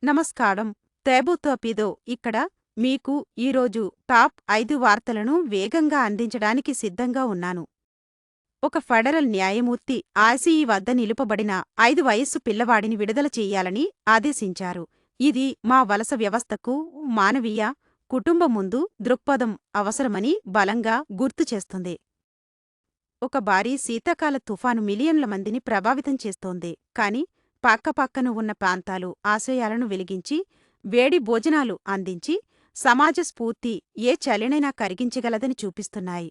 నమస్కారం. తేబుతోపిదో ఇక్కడ మీకు ఈరోజు టాప్ 5 వార్తలను వేగంగా అందించడానికి సిద్ధంగా ఉన్నాను. ఒక ఫెడరల్ న్యాయమూర్తి ఐసీఈ వద్ద నిలుపబడిన 5 వయస్సు పిల్లవాడిని విడుదల చెయ్యాలని ఆదేశించారు. ఇది మా వలస వ్యవస్థకు మానవీయ, కుటుంబం ముందు దృక్పథం అవసరమని బలంగా గుర్తుచేస్తుంది. ఒక భారీ శీతాకాల తుఫాను మిలియన్ల మందిని ప్రభావితం చేస్తోంది. కాని పక్కపక్కన ఉన్న ప్రాంతాలు ఆశయాలను వెలిగించి, వేడి భోజనాలు అందించి, సమాజ స్ఫూర్తి ఏ చలినైనా కరిగించగలదని చూపిస్తున్నాయి.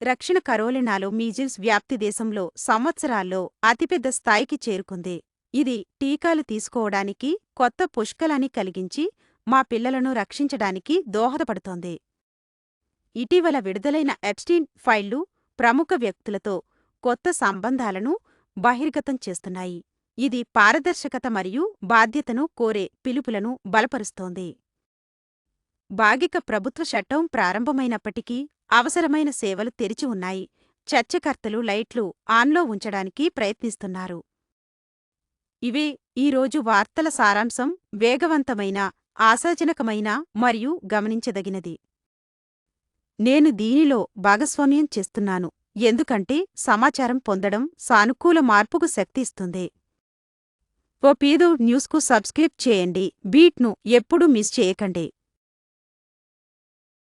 దక్షిణ కరోలినాలో మీజిల్స్ వ్యాప్తి దేశంలో సంవత్సరాల్లో అతిపెద్ద స్థాయికి చేరుకుంది. ఇది టీకాలు తీసుకోవడానికి కొత్త పుష్కలాన్ని కలిగించి, మా పిల్లలను రక్షించడానికి దోహదపడుతోంది. ఇటీవల విడుదలైన ఎప్స్టీన్ ఫైళ్లు ప్రముఖ వ్యక్తులతో కొత్త సంబంధాలను బహిర్గతం చేస్తున్నాయి. ఇది పారదర్శకత మరియు బాధ్యతను కోరే పిలుపులను బలపరుస్తోంది. భాగిక ప్రభుత్వ షట్డౌన్ ప్రారంభమైనప్పటికీ అవసరమైన సేవలు తెరిచి ఉన్నాయి. చర్చకర్తలు లైట్లు ఆన్లో ఉంచడానికి ప్రయత్నిస్తున్నారు. ఇవే ఈరోజు వార్తల సారాంశం. వేగవంతమైన, ఆశాజనకమైన మరియు గమనించదగినది. నేను దీనిలో భాగస్వామ్యం చేస్తున్నాను ఎందుకంటే సమాచారం పొందడం సానుకూల మార్పుకు శక్తి ఇస్తుంది. ఓపీదో న్యూస్కు సబ్స్క్రైబ్ చేయండి. బీట్ను ఎప్పుడూ మిస్ చేయకండి.